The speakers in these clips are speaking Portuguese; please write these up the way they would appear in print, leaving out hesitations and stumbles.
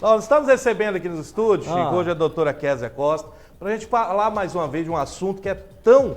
Nós estamos recebendo aqui nos estúdios, hoje a doutora Kézia Costa, para a gente falar mais uma vez de um assunto que é tão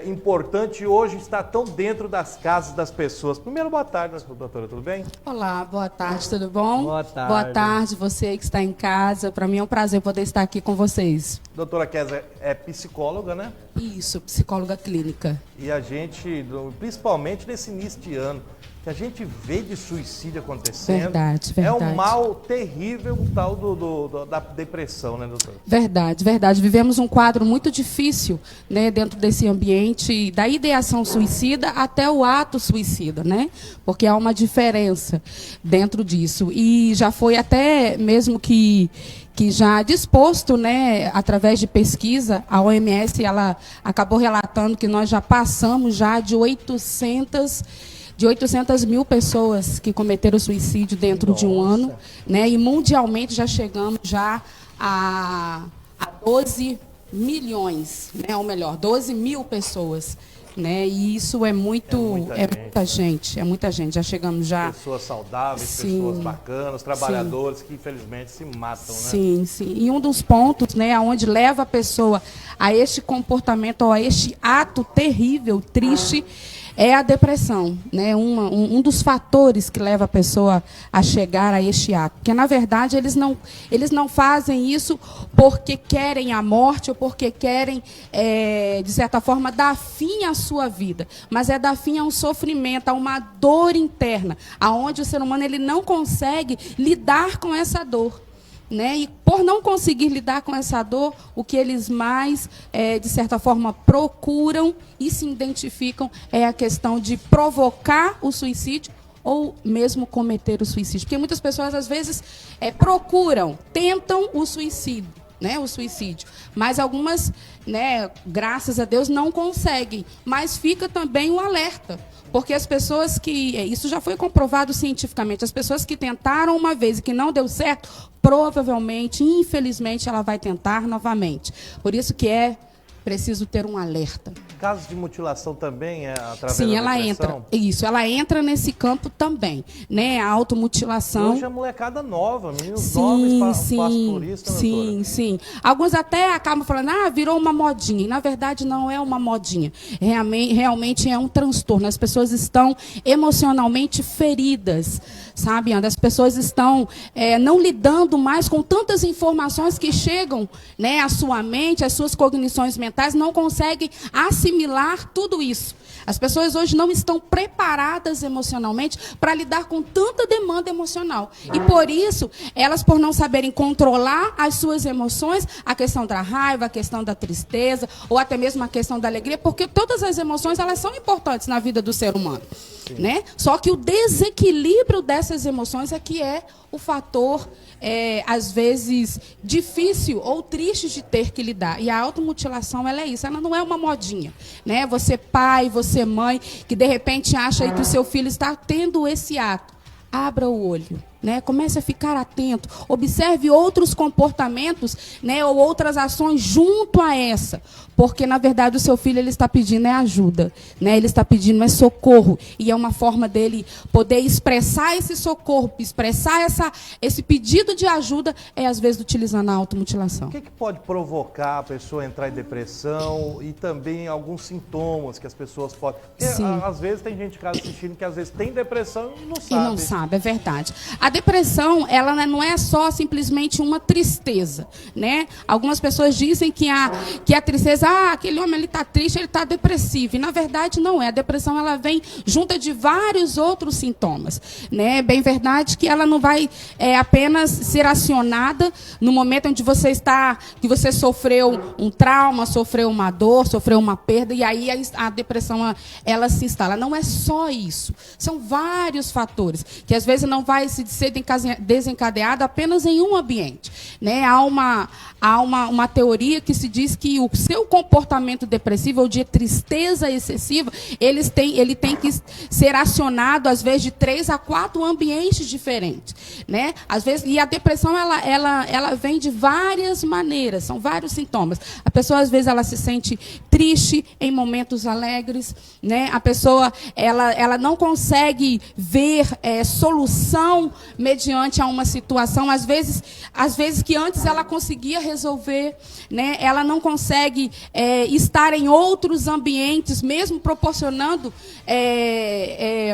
importante e hoje está tão dentro das casas das pessoas. Primeiro, boa tarde, doutora, tudo bem? Olá, boa tarde, tudo bom? Boa tarde. Boa tarde, você que está em casa. Para mim é um prazer poder estar aqui com vocês. Doutora Kézia é psicóloga, né? Isso, psicóloga clínica. E a gente, principalmente nesse início de ano, que a gente vê de suicídio acontecendo. Verdade. É um mal terrível o tal da depressão, né, doutora? Verdade. Vivemos um quadro muito difícil, né, dentro desse ambiente, da ideação suicida até o ato suicida, né? Porque há uma diferença dentro disso. E já foi até mesmo que já disposto, né, através de pesquisa, a OMS ela acabou relatando que nós já passamos já de 800 mil pessoas que cometeram suicídio dentro de um ano, né? E mundialmente já chegamos já a 12 milhões, né? Ou melhor, 12 mil pessoas, né? E isso é muita gente. Já chegamos já. Pessoas saudáveis, sim, pessoas bacanas, trabalhadores que infelizmente se matam, né? Sim. E um dos pontos, né, onde leva a pessoa a este comportamento, ou a este ato terrível, triste, é a depressão, né? Um dos fatores que leva a pessoa a chegar a este ato. Porque, na verdade, eles não fazem isso porque querem a morte ou porque querem, de certa forma, dar fim à sua vida. Mas é dar fim a um sofrimento, a uma dor interna, aonde o ser humano ele não consegue lidar com essa dor. Né? E por não conseguir lidar com essa dor, o que eles mais, de certa forma, procuram e se identificam é a questão de provocar o suicídio ou mesmo cometer o suicídio. Porque muitas pessoas, às vezes, tentam o suicídio. Né, o suicídio, mas algumas, né, graças a Deus, não conseguem, mas fica também o alerta, porque as pessoas isso já foi comprovado cientificamente, as pessoas que tentaram uma vez e que não deu certo, provavelmente, infelizmente, ela vai tentar novamente, por isso que é preciso ter um alerta. Casos de mutilação também através Sim, da ela depressão? ela entra nesse campo também, né? A automutilação. Hoje é molecada nova, meninos novos passam por isso, né, doutora? Sim. Alguns até acabam falando, virou uma modinha. E, na verdade, não é uma modinha. Realmente é um transtorno. As pessoas estão emocionalmente feridas, sabe? As pessoas estão não lidando mais com tantas informações que chegam, né, à sua mente, às suas cognições mentais, não conseguem assimilar tudo isso. As pessoas hoje não estão preparadas emocionalmente para lidar com tanta demanda emocional. E por isso, elas, por não saberem controlar as suas emoções, a questão da raiva, a questão da tristeza, ou até mesmo a questão da alegria, porque todas as emoções elas são importantes na vida do ser humano. Né? Só que o desequilíbrio dessas emoções é que é o fator, às vezes, difícil ou triste de ter que lidar. E a automutilação, ela é isso, ela não é uma modinha. Né? Você pai, você mãe, que de repente acha que o seu filho está tendo esse ato. Abra o olho. Né? Comece a ficar atento, observe outros comportamentos, né, ou outras ações junto a essa, porque na verdade o seu filho ele está pedindo ajuda, né? Ele está pedindo socorro, e é uma forma dele poder expressar esse socorro, expressar esse pedido de ajuda, às vezes utilizando a automutilação. O que pode provocar a pessoa a entrar em depressão e também alguns sintomas que as pessoas podem... Porque, às vezes tem gente que está assistindo que às vezes tem depressão e não sabe. E não sabe, é verdade. A depressão, ela não é só simplesmente uma tristeza, né? Algumas pessoas dizem que a tristeza, aquele homem ele está triste, ele está depressivo. E na verdade não é. A depressão ela vem junta de vários outros sintomas, né? Bem verdade que ela não vai apenas ser acionada no momento onde que você sofreu um trauma, sofreu uma dor, sofreu uma perda, e aí a depressão ela se instala. Não é só isso. São vários fatores que às vezes não vai ser desencadeado apenas em um ambiente, né? Há há uma teoria que se diz que o seu comportamento depressivo ou de tristeza excessiva, ele tem que ser acionado, às vezes, de 3 a 4 ambientes diferentes, né? Às vezes, e a depressão, ela vem de várias maneiras, são vários sintomas. A pessoa, às vezes, ela se sente triste em momentos alegres, né? A pessoa, ela não consegue ver solução mediante a uma situação, às vezes que antes ela conseguia resolver, né? Ela não consegue estar em outros ambientes, mesmo proporcionando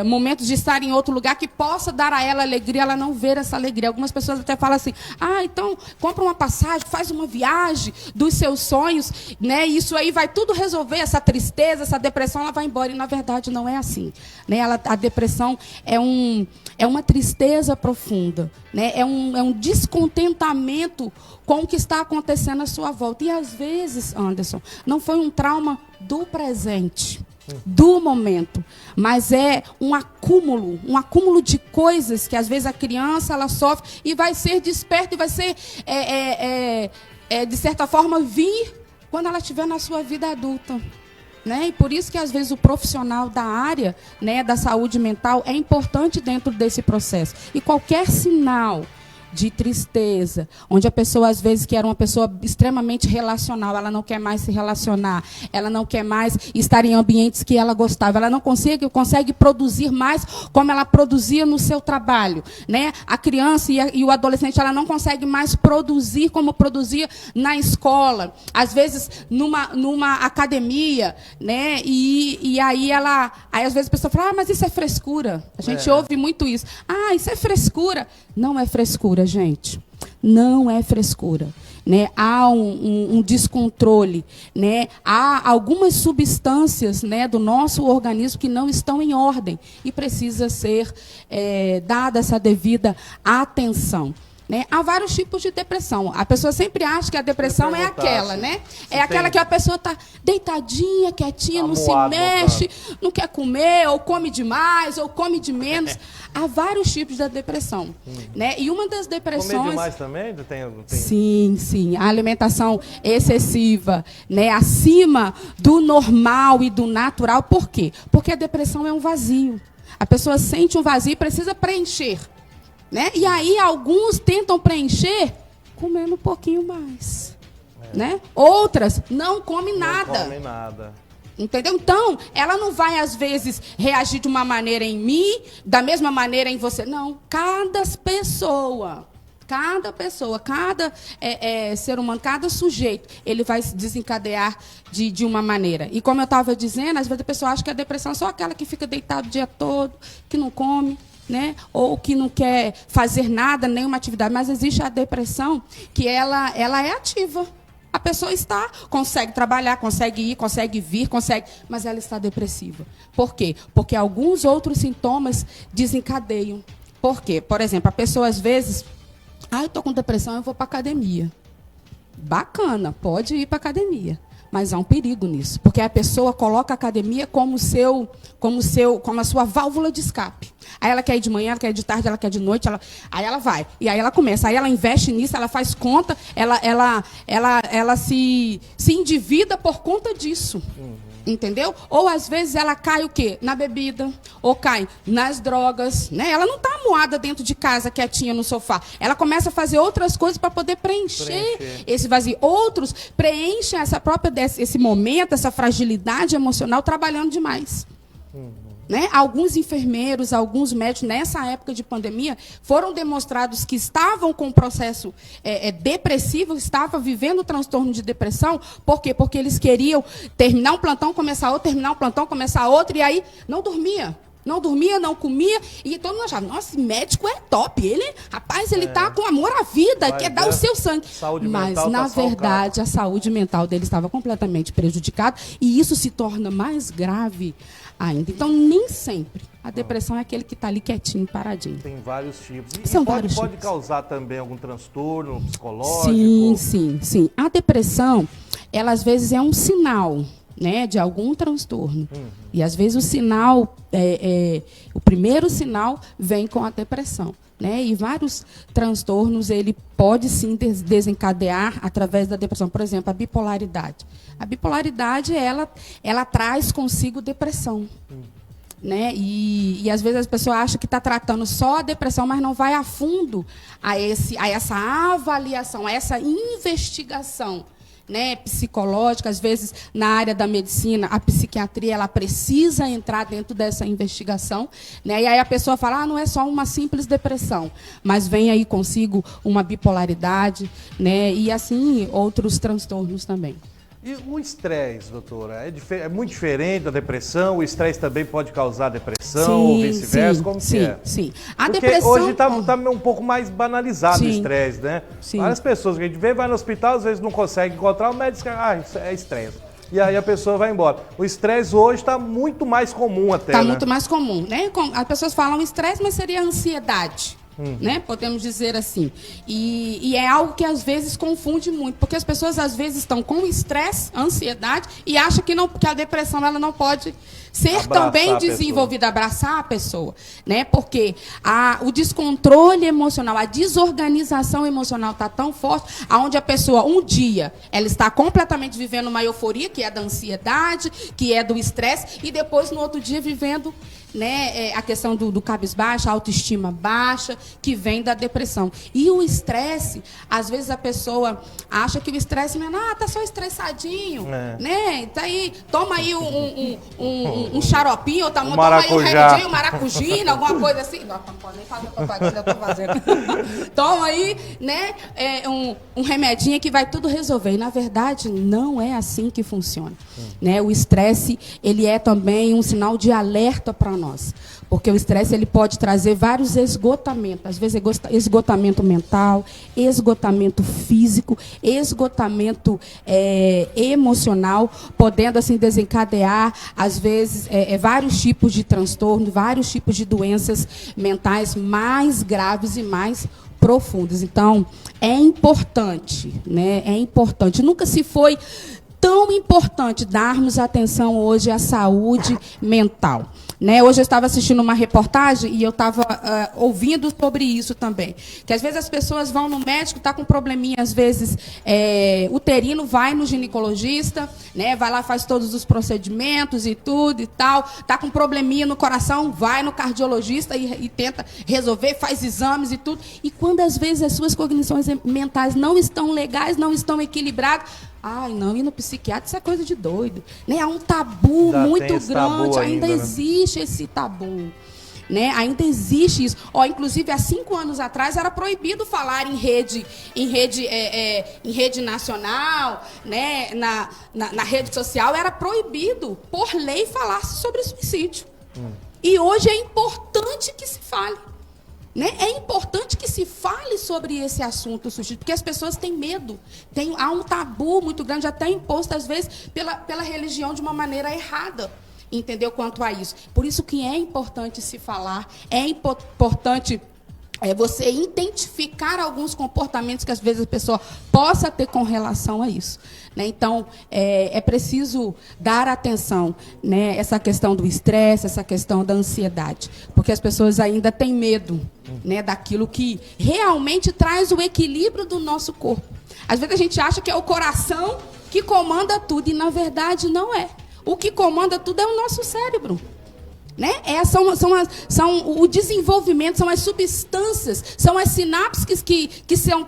momentos de estar em outro lugar que possa dar a ela alegria, ela não vê essa alegria. Algumas pessoas até falam assim, então compra uma passagem, faz uma viagem dos seus sonhos, né? Isso aí vai tudo resolver, essa tristeza, essa depressão, ela vai embora. E, na verdade, não é assim, né? A depressão é uma tristeza profunda, né? É um descontentamento com o que está acontecendo à sua volta. E, às vezes, Anderson, não foi um trauma do presente, do momento, mas é um acúmulo de coisas que, às vezes, a criança ela sofre e vai ser desperta e vai ser, de certa forma, vir quando ela estiver na sua vida adulta. Né? E por isso que, às vezes, o profissional da área, né, da saúde mental é importante dentro desse processo. E qualquer sinal de tristeza, onde a pessoa, às vezes, que era uma pessoa extremamente relacional, ela não quer mais se relacionar, ela não quer mais estar em ambientes que ela gostava, ela não consegue produzir mais como ela produzia no seu trabalho, né? A criança e o adolescente, ela não consegue mais produzir como produzia na escola, às vezes numa academia, né? E aí às vezes a pessoa fala, mas isso é frescura. A gente ouve muito isso. Isso é frescura. Não é frescura, gente. Não é frescura. Né? Há um descontrole. Né? Há algumas substâncias, né, do nosso organismo que não estão em ordem e precisa ser dada essa devida atenção. Né? Há vários tipos de depressão. A pessoa sempre acha que a depressão é aquela, né? É aquela que a pessoa está deitadinha, quietinha, não se mexe, não quer comer, ou come demais, ou come de menos. Há vários tipos de depressão. Né? E uma das depressões... Comer demais também? Sim. A alimentação excessiva, né? Acima do normal e do natural. Por quê? Porque a depressão é um vazio. A pessoa sente um vazio e precisa preencher. Né? E aí alguns tentam preencher comendo um pouquinho mais. Né? Outras não comem nada. Não comem nada. Entendeu? Então, ela não vai, às vezes, reagir de uma maneira em mim, da mesma maneira em você. Não. Cada pessoa, cada ser humano, cada sujeito, ele vai se desencadear de uma maneira. E como eu estava dizendo, às vezes a pessoa acha que a depressão é só aquela que fica deitada o dia todo, que não come, né? Ou que não quer fazer nada, nenhuma atividade. Mas existe a depressão que ela é ativa. A pessoa consegue trabalhar, consegue ir, consegue vir, mas ela está depressiva. Por quê? Porque alguns outros sintomas desencadeiam. Por quê? Por exemplo, a pessoa às vezes, eu estou com depressão, eu vou para a academia. Bacana, pode ir para a academia. Mas há um perigo nisso, porque a pessoa coloca a academia como a sua válvula de escape. Aí ela quer ir de manhã, ela quer ir de tarde, ela quer ir de noite, aí ela vai. E aí ela começa, aí ela investe nisso, ela faz conta, ela se endivida por conta disso. Entendeu? Ou às vezes ela cai o quê? Na bebida, ou cai nas drogas, né? Ela não está amuada dentro de casa, quietinha no sofá. Ela começa a fazer outras coisas para poder preencher esse vazio. Outros preenchem esse momento, essa fragilidade emocional, trabalhando demais. Né? Alguns enfermeiros, alguns médicos, nessa época de pandemia, foram demonstrados que estavam com um processo depressivo, estavam vivendo transtorno de depressão. Por quê? Porque eles queriam terminar um plantão, começar outro, terminar um plantão, começar outro, e aí não dormia. Não dormia, não comia, e todo mundo achava, nossa, esse médico é top, ele está com amor à vida, quer dar o seu sangue. Mas, na verdade, a saúde mental dele estava completamente prejudicada, e isso se torna mais grave ainda. Então, nem sempre a depressão é aquele que está ali quietinho, paradinho. Tem vários tipos. Pode causar também algum transtorno psicológico? Sim. A depressão, ela às vezes é um sinal, né, de algum transtorno. E às vezes o sinal, o primeiro sinal vem com a depressão. né? E vários transtornos ele pode sim desencadear através da depressão. Por exemplo, a bipolaridade. A bipolaridade ela traz consigo depressão. Né? E às vezes as pessoas acham que está tratando só a depressão, mas não vai a fundo a essa avaliação, a essa investigação, né, psicológica. Às vezes, na área da medicina, a psiquiatria ela precisa entrar dentro dessa investigação, né? E aí a pessoa fala, não é só uma simples depressão, mas vem aí consigo uma bipolaridade, né? E assim outros transtornos também. E o estresse, doutora, é muito diferente da depressão? O estresse também pode causar depressão ou vice-versa? Como que é? Sim. Porque depressão hoje está um pouco mais banalizado o estresse, né? Sim. Várias pessoas que a gente vê, vai no hospital, às vezes não consegue encontrar, o médico diz, isso é estresse. E aí a pessoa vai embora. O estresse hoje está muito mais comum até, Está muito mais comum, né? As pessoas falam estresse, mas seria ansiedade. Né? Podemos dizer assim. E é algo que às vezes confunde muito, porque as pessoas às vezes estão com estresse, ansiedade, e acham que a depressão ela não pode ser também desenvolvida, abraçar a pessoa, né? Porque o descontrole emocional, a desorganização emocional está tão forte, aonde a pessoa, um dia, ela está completamente vivendo uma euforia, que é da ansiedade, que é do estresse, e depois, no outro dia, vivendo, né, a questão do cabisbaixo, a autoestima baixa, que vem da depressão. E o estresse, às vezes a pessoa acha que o estresse não é, tá só estressadinho, né? Tá aí, toma aí um xaropinho, ou toma aí um remedinho, maracujina, alguma coisa assim. Não pode nem fazer propaganda, eu tô fazendo. Toma aí, né, um remedinho que vai tudo resolver. E, na verdade, não é assim que funciona. Né? O estresse, ele é também um sinal de alerta para nós. Porque o estresse ele pode trazer vários esgotamentos. Às vezes, esgotamento mental, esgotamento físico, esgotamento emocional, podendo assim desencadear, às vezes, vários tipos de transtorno, vários tipos de doenças mentais mais graves e mais profundas. Então, é importante, né? É importante. Nunca se foi tão importante darmos atenção hoje à saúde mental. Né? Hoje eu estava assistindo uma reportagem e eu estava ouvindo sobre isso também. Que às vezes as pessoas vão no médico, está com probleminha, às vezes uterino, vai no ginecologista, né? Vai lá, faz todos os procedimentos e tudo e tal. Está com probleminha no coração, vai no cardiologista e tenta resolver, faz exames e tudo. E quando às vezes as suas cognições mentais não estão legais, não estão equilibradas, não, ir no psiquiatra, isso é coisa de doido. Né? Há um tabu muito grande, ainda existe esse tabu. Né? Ainda existe isso. Inclusive, há 5 anos atrás, era proibido falar em rede nacional, né? na rede social, era proibido, por lei, falar sobre suicídio. E hoje é importante que se fale. Né? É importante que se fale sobre esse assunto, porque as pessoas têm medo. Há um tabu muito grande, até imposto, às vezes, pela religião de uma maneira errada. Entendeu? Quanto a isso. Por isso que é importante se falar, é importante você identificar alguns comportamentos que, às vezes, a pessoa possa ter com relação a isso. Né? Então, é preciso dar atenção, né? Essa questão do estresse, essa questão da ansiedade, porque as pessoas ainda têm medo, né, daquilo que realmente traz o equilíbrio do nosso corpo. Às vezes a gente acha que é o coração que comanda tudo, e, na verdade, não é. O que comanda tudo é o nosso cérebro. Né? São o desenvolvimento, são as substâncias, são as sinapses que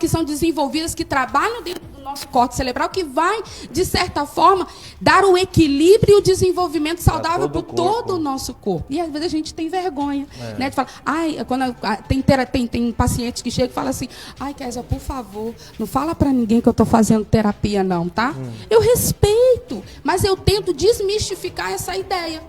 são desenvolvidas, que trabalham dentro do nosso córtex cerebral, que vai, de certa forma, dar o equilíbrio e o desenvolvimento saudável para todo o nosso corpo. E às vezes a gente tem vergonha, né, de falar, quando tem pacientes que chegam e falam assim, Kézia, por favor, não fala para ninguém que eu estou fazendo terapia não, tá? Eu respeito, mas eu tento desmistificar essa ideia.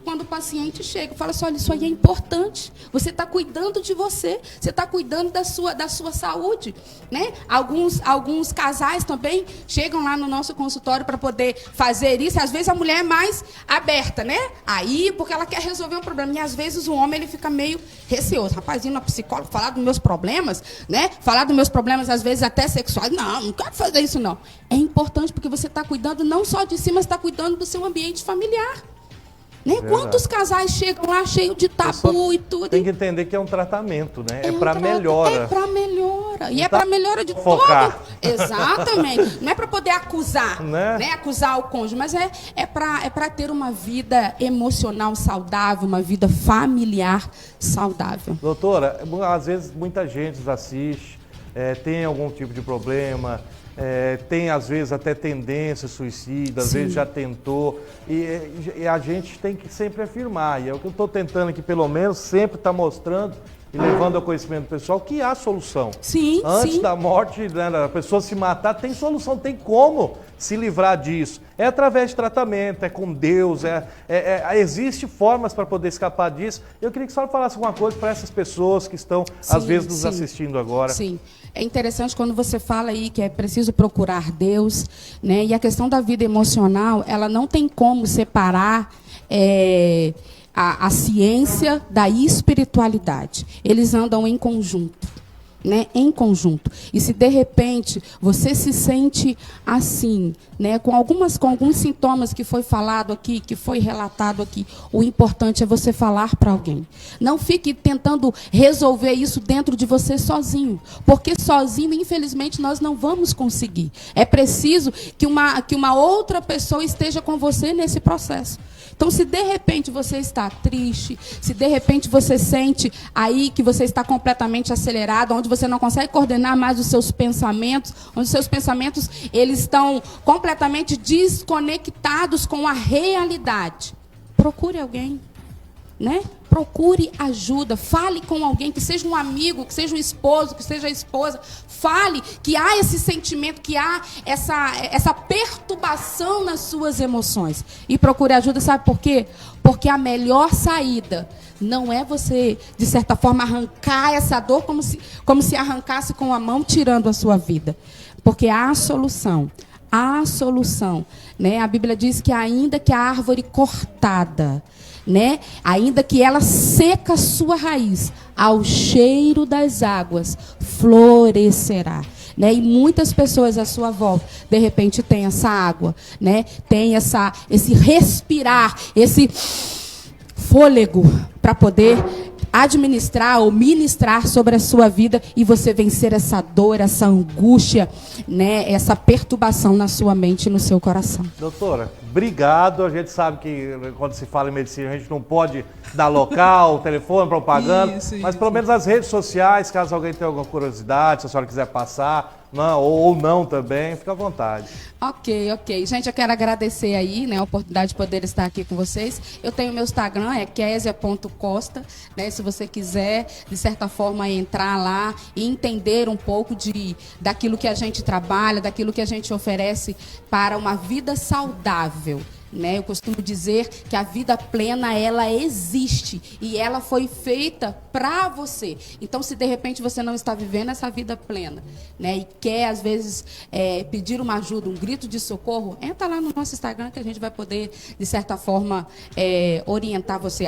Quando o paciente chega e fala assim, olha, isso aí é importante, você está cuidando de você está cuidando da sua saúde. Né? Alguns casais também chegam lá no nosso consultório para poder fazer isso, e às vezes a mulher é mais aberta, né? Aí, porque ela quer resolver um problema, e às vezes o homem ele fica meio receoso. Rapaz, ir na psicóloga, falar dos meus problemas, né? Falar dos meus problemas, às vezes até sexuais, não quero fazer isso não. É importante porque você está cuidando não só de si, mas está cuidando do seu ambiente familiar. Né? Quantos casais chegam lá cheio de tabu e tudo? Tem que entender que é um tratamento, né? É para melhora. É para melhora. E é tá para melhora de focar. todo. Exatamente. Não é para poder acusar, né? Acusar o cônjuge, mas é para ter uma vida emocional saudável, uma vida familiar saudável. Doutora, às vezes muita gente nos assiste, tem algum tipo de problema, tem às vezes até tendência suicida, às vezes já tentou, e a gente tem que sempre afirmar, e é o que eu estou tentando aqui pelo menos, sempre estar mostrando e levando ao conhecimento pessoal que há solução. Sim, Antes da morte, né, a pessoa se matar, tem solução, tem como se livrar disso. É através de tratamento, é com Deus, existe formas para poder escapar disso. Eu queria que a senhora falasse alguma coisa para essas pessoas que estão, às vezes, nos assistindo agora. Sim, é interessante quando você fala aí que é preciso procurar Deus, né? E a questão da vida emocional, ela não tem como separar a ciência da espiritualidade. Eles andam em conjunto. Né, em conjunto. E se de repente você se sente assim, né, com alguns sintomas que foi falado aqui, que foi relatado aqui, o importante é você falar para alguém. Não fique tentando resolver isso dentro de você sozinho, porque sozinho, infelizmente, nós não vamos conseguir. É preciso que uma outra pessoa esteja com você nesse processo. Então, se de repente você está triste, se de repente você sente aí que você está completamente acelerado, onde você não consegue coordenar mais os seus pensamentos, onde os seus pensamentos eles estão completamente desconectados com a realidade, procure alguém, né? Procure ajuda, fale com alguém, que seja um amigo, que seja um esposo, que seja a esposa. Fale que há esse sentimento, que há essa perturbação nas suas emoções. E procure ajuda, sabe por quê? Porque a melhor saída não é você, de certa forma, arrancar essa dor como se arrancasse com a mão, tirando a sua vida. Porque há a solução. Há solução. Né? A Bíblia diz que ainda que a árvore cortada, né, ainda que ela seca a sua raiz, ao cheiro das águas florescerá. Né? E muitas pessoas à sua volta, de repente, têm essa água, né? Tem esse respirar, esse fôlego para poder administrar ou ministrar sobre a sua vida e você vencer essa dor, essa angústia, né, essa perturbação na sua mente e no seu coração. Doutora, obrigado. A gente sabe que quando se fala em medicina a gente não pode dar local, telefone, propaganda, mas pelo menos as redes sociais, caso alguém tenha alguma curiosidade, se a senhora quiser passar, não, ou não também, fica à vontade. Ok. Gente, eu quero agradecer aí, né, a oportunidade de poder estar aqui com vocês. Eu tenho meu Instagram, é kesia.costa, né, se você quiser, de certa forma, entrar lá e entender um pouco daquilo que a gente trabalha, daquilo que a gente oferece para uma vida saudável. Né? Eu costumo dizer que a vida plena, ela existe e ela foi feita para você. Então, se de repente você não está vivendo essa vida plena, né, e quer, às vezes, pedir uma ajuda, um grito de socorro, entra lá no nosso Instagram que a gente vai poder, de certa forma, orientar você.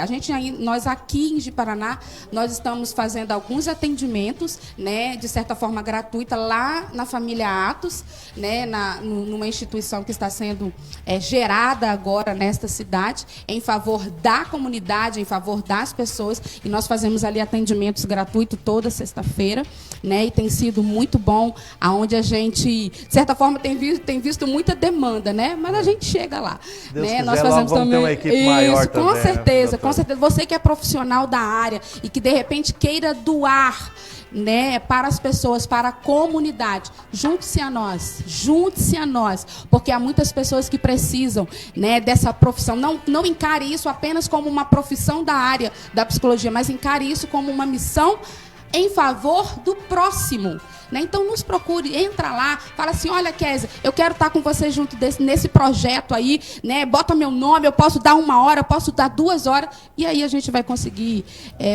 Nós aqui em Ji-Paraná, nós estamos fazendo alguns atendimentos, né, de certa forma gratuita, lá na família Atos, né, numa instituição que está sendo gerada agora nesta cidade, em favor da comunidade, em favor das pessoas, e nós fazemos ali atendimentos gratuitos toda sexta-feira, né, e tem sido muito bom, aonde a gente, de certa forma, tem visto muita demanda, né, mas a gente chega lá. Deus né, quiser, nós fazemos vamos também ter uma equipe maior com também, certeza, né, com certeza. Você que é profissional da área e que, de repente, queira doar, né, para as pessoas, para a comunidade, junte-se a nós, porque há muitas pessoas que precisam, né, dessa profissão. Não encare isso apenas como uma profissão da área da psicologia, mas encare isso como uma missão em favor do próximo. Né? Então, nos procure, entra lá, fala assim, olha, Kézia, eu quero estar com você junto nesse projeto aí, né? Bota meu nome, eu posso dar 1 hora, eu posso dar 2 horas, e aí a gente vai conseguir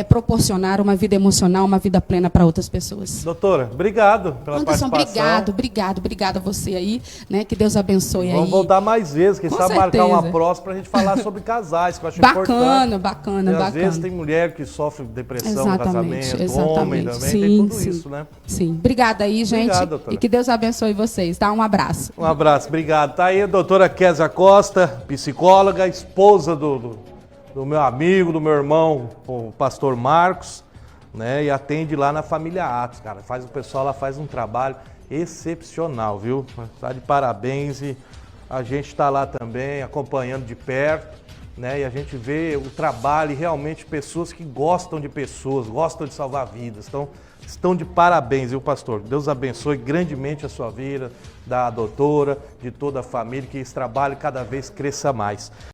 proporcionar uma vida emocional, uma vida plena para outras pessoas. Doutora, obrigado pela Anderson, participação. obrigado a você aí, né? Que Deus abençoe aí. Vamos voltar mais vezes, quem sabe marcar uma próxima para a gente falar sobre casais, que eu acho importante. Bacana. Às vezes tem mulher que sofre depressão no casamento, homem também, sim, tem tudo isso, né? Sim, obrigada aí, gente. Obrigado, doutora. E que Deus abençoe vocês, tá? Um abraço. Um abraço, obrigado. Tá aí a doutora Kézia Costa, psicóloga, esposa do do meu amigo, do meu irmão, o pastor Marcos, né? E atende lá na Família Atos, cara. O pessoal lá faz um trabalho excepcional, viu? Tá de parabéns e a gente está lá também acompanhando de perto, né? E a gente vê o trabalho e realmente pessoas que gostam de pessoas, gostam de salvar vidas. Então, estão de parabéns, viu, pastor? Deus abençoe grandemente a sua vida, da doutora, de toda a família, que esse trabalho cada vez cresça mais.